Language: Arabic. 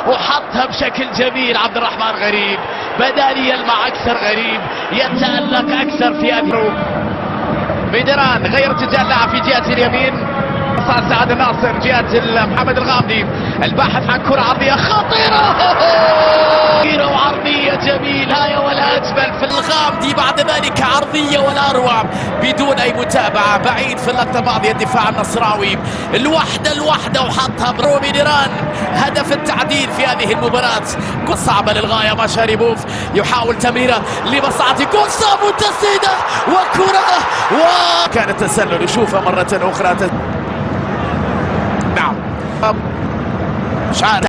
وحطها بشكل جميل. عبد الرحمن غريب بدأ يلمع أكثر، غريب يتألق أكثر في أثره. ميدران غير اتجاه اللاعب في جهة اليمين، صار سعد الناصر جهة محمد الغامدي الباحث عن كرة عرضية خطيرة وعرضية جميلة ولا أجمل في الغامدي، بعد ذلك عرضية ولا أروع بدون أي متابعة، بعيد في اللقطة الماضية الدفاع النصراوي الوحدة وحطها برومي نيران. هدف التعديل في هذه المباراة، صعبة للغاية. مشاريبوف يحاول تمريرة لمصلحة جول، صعب وتسديدة وكرة كان التسلل، نشوفها مرة أخرى. نعم مش عارف